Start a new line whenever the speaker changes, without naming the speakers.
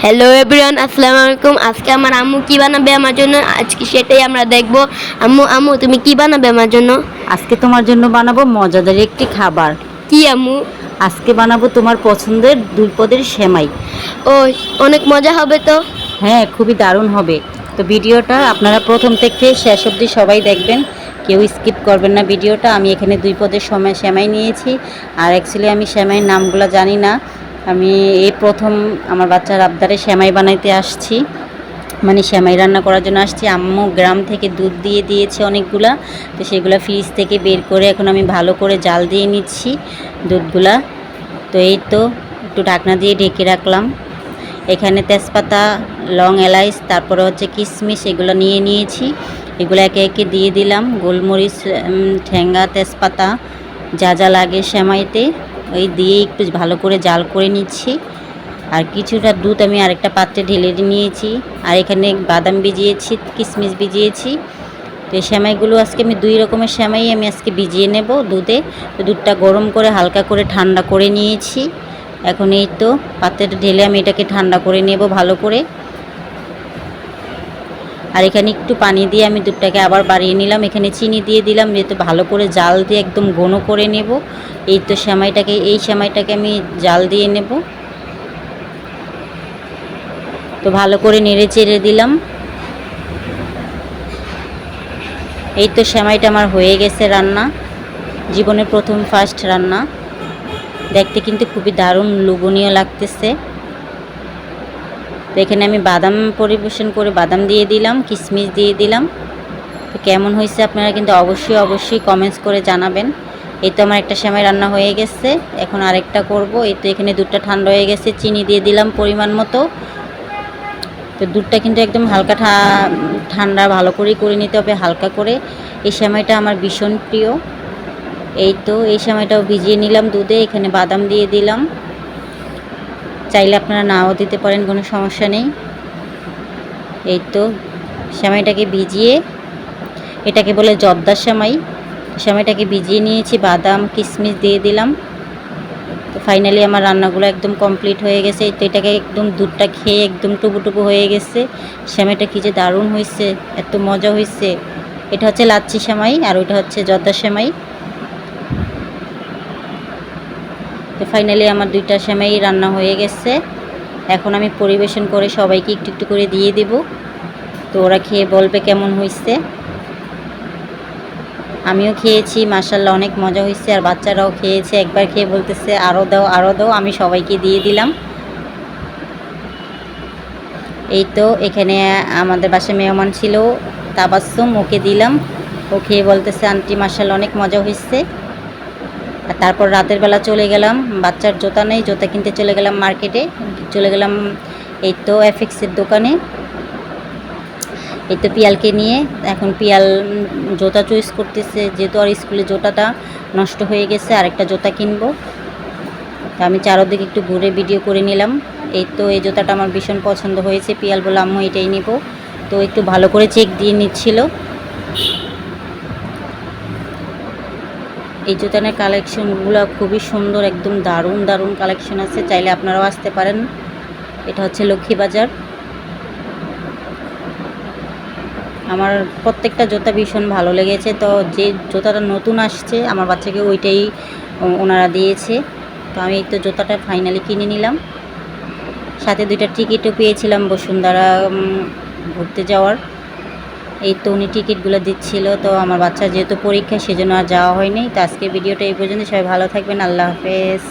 Hello everyone, আসসালামু আলাইকুম। আজকে আমার আম্মু কি বানাবে আমার জন্য, আজকে সেটাই আমরা দেখব। আম্মু আম্মু তুমি কি বানাবে আমার জন্য?
আজকে তোমার জন্য বানাবো মজাদার একটি খাবার।
কি আম্মু?
আজকে বানাবো তোমার পছন্দের দুই পদের সেমাই।
ও, অনেক মজা হবে তো।
হ্যাঁ, খুবই দারুণ হবে। তো ভিডিওটা আপনারা প্রথম থেকে শেষ অবধি সবাই দেখবেন, কেউ স্কিপ করবেন না ভিডিওটা। আমি এখানে দুই পদের সময় সেমাই নিয়েছি, আর অ্যাকচুয়ালি আমি সেমাইয়ের নামগুলো জানি না। আমি এই প্রথম আমার বাচ্চার আবদারে সেমাই বানাইতে আসছি, মানে সেমাই রান্না করার জন্য আসছি। আম্মু গ্রাম থেকে দুধ দিয়ে দিয়েছে অনেকগুলা, তো সেগুলো ফ্রিজ থেকে বের করে এখন আমি ভালো করে জাল দিয়ে নিচ্ছি দুধগুলা। তো এই তো একটু ঢাকনা দিয়ে ঢেকে রাখলাম। এখানে তেজপাতা, লং, এলাচ, তারপরে হচ্ছে কিশমিশ, এগুলো নিয়ে নিয়েছি। এগুলো একে একে দিয়ে দিলাম। গোলমরিচ, ঠেঙ্গা, তেজপাতা, যা যা লাগে সেমাইতে ওই দিয়ে একটু ভালো করে জাল করে নিচ্ছি। আর কিছুটা দুধ আমি আরেকটা পাত্রে ঢেলে নিয়েছি। আর এখানে বাদাম ভিজিয়েছি, কিশমিশ ভিজিয়েছি। তো এই সেমাইগুলো আজকে আমি দুই রকমের সেমাই আমি আজকে ভিজিয়ে নেব দুধে। তো দুধটা গরম করে হালকা করে ঠান্ডা করে নিয়েছি। এখন এই তো পাত্রে ঢেলে আমি এটাকে ঠান্ডা করে নেব ভালো করে। আর এখানে একটু পানি দিয়ে আমি দুধটাকে আবার বাড়িয়ে নিলাম। এখানে চিনি দিয়ে দিলাম, যেহেতু ভালো করে জাল দিয়ে একদম ঘন করে নেব। এই তো এই সেমাইটাকে আমি জাল দিয়ে নেব। তো ভালো করে নেড়ে চেড়ে দিলাম। এই তো সেমাইটা আমার হয়ে গেছে রান্না, জীবনের প্রথম ফার্স্ট রান্না। দেখতে কিন্তু খুবই দারুণ লোভনীয় লাগতেছে। তো এখানে আমি বাদাম পরিবেশন করে বাদাম দিয়ে দিলাম, কিশমিশ দিয়ে দিলাম। তো কেমন হয়েছে আপনারা কিন্তু অবশ্যই কমেন্টস করে জানাবেন। এই তো আমার একটা সেমাই রান্না হয়ে গেছে, এখন আরেকটা করব। এই তো এখানে দুধটা ঠান্ডা হয়ে গেছে, চিনি দিয়ে দিলাম পরিমাণ মতো। তো দুধটা কিন্তু একদম হালকা ঠান্ডা ভালো করেই করে নিতে হবে, হালকা করে। এই সেমাইটা আমার ভীষণ প্রিয়। এই তো এই সেমাইটাও ভিজিয়ে নিলাম দুধে। এখানে বাদাম দিয়ে দিলাম, চাইলে আপনারা নাও দিতে পারেন, কোনো সমস্যা নেই। এই তো সেমাইটাকে ভিজিয়ে, এটাকে বলে জর্দার সেমাই। সেমাইটাকে ভিজিয়ে নিয়েছি, বাদাম কিশমিশ দিয়ে দিলাম। তো ফাইনালি আমার রান্নাগুলো একদম কমপ্লিট হয়ে গেছে। তো এটাকে একদম দুধটা খেয়ে একদম টুবু হয়ে গেছে। সেমাইটা কী যে দারুণ হয়েছে, এত মজা হয়েছে। এটা হচ্ছে লাচ্ছি সেমাই, আর ওইটা হচ্ছে জর্দার সেমাই। তো ফাইনালি আমার দুইটা সেমাই রান্না হয়ে গেছে। এখন আমি পরিবেশন করে সবাইকে একটু একটু করে দিয়ে দেব। তো ওরা খেয়ে বলবে কেমন হয়েছে। আমিও খেয়েছি, মাশাআল্লাহ অনেক মজা হয়েছে। আর বাচ্চারাও খেয়েছে, একবার খেয়ে বলতেছে আরও দাও আরও দাও। আমি সবাইকে দিয়ে দিলাম। এই তো এখানে আমাদের বাসায় মেহমান ছিল তাবাসসুম, ওকে দিলাম। ও খেয়ে বলতেছে আন্টি মাশাআল্লাহ অনেক মজা হয়েছে। আর তারপর রাতের বেলা চলে গেলাম, বাচ্চার জুতা নেই, জুতা কিনতে চলে গেলাম মার্কেটে, চলে গেলাম এই তো এফএক্সের দোকানে। এই তো পিয়ালকে নিয়ে, এখন পিয়াল জুতা চয়েস করতেছে, যেহেতু আর স্কুলে জুতাটা নষ্ট হয়ে গেছে, আরেকটা জুতা কিনবো। তো আমি চারদিকে একটু ঘুরে ভিডিও করে নিলাম। এই তো এই জুতাটা আমার ভীষণ পছন্দ হয়েছে, পিয়াল বলে আম্মু এটাই নিব। তো একটু ভালো করে চেক দিয়ে নিচ্ছিল। এই জুতানের কালেকশনগুলো খুবই সুন্দর, একদম দারুণ কালেকশন আছে, চাইলে আপনারাও আসতে পারেন। এটা হচ্ছে লক্ষ্মীবাজার। আমার প্রত্যেকটা জুতা ভীষণ ভালো লেগেছে। তো যে জুতাটা নতুন আসছে আমার বাচ্চাকে ওইটাই ওনারা দিয়েছে। তো আমি এই তো জুতাটা ফাইনালি কিনে নিলাম। সাথে দুইটা টিকিটও পেয়েছিলাম বসুন্ধরা ঘুরতে যাওয়ার। এই তো উনি টিকিটগুলো দিচ্ছিল। তো আমার বাচ্চা যেহেতু পরীক্ষা, সেজন্য আর যাওয়া হয়নি। তো আজকের ভিডিওটা এই পর্যন্ত। সবাই ভালো থাকবেন, আল্লাহ হাফেজ।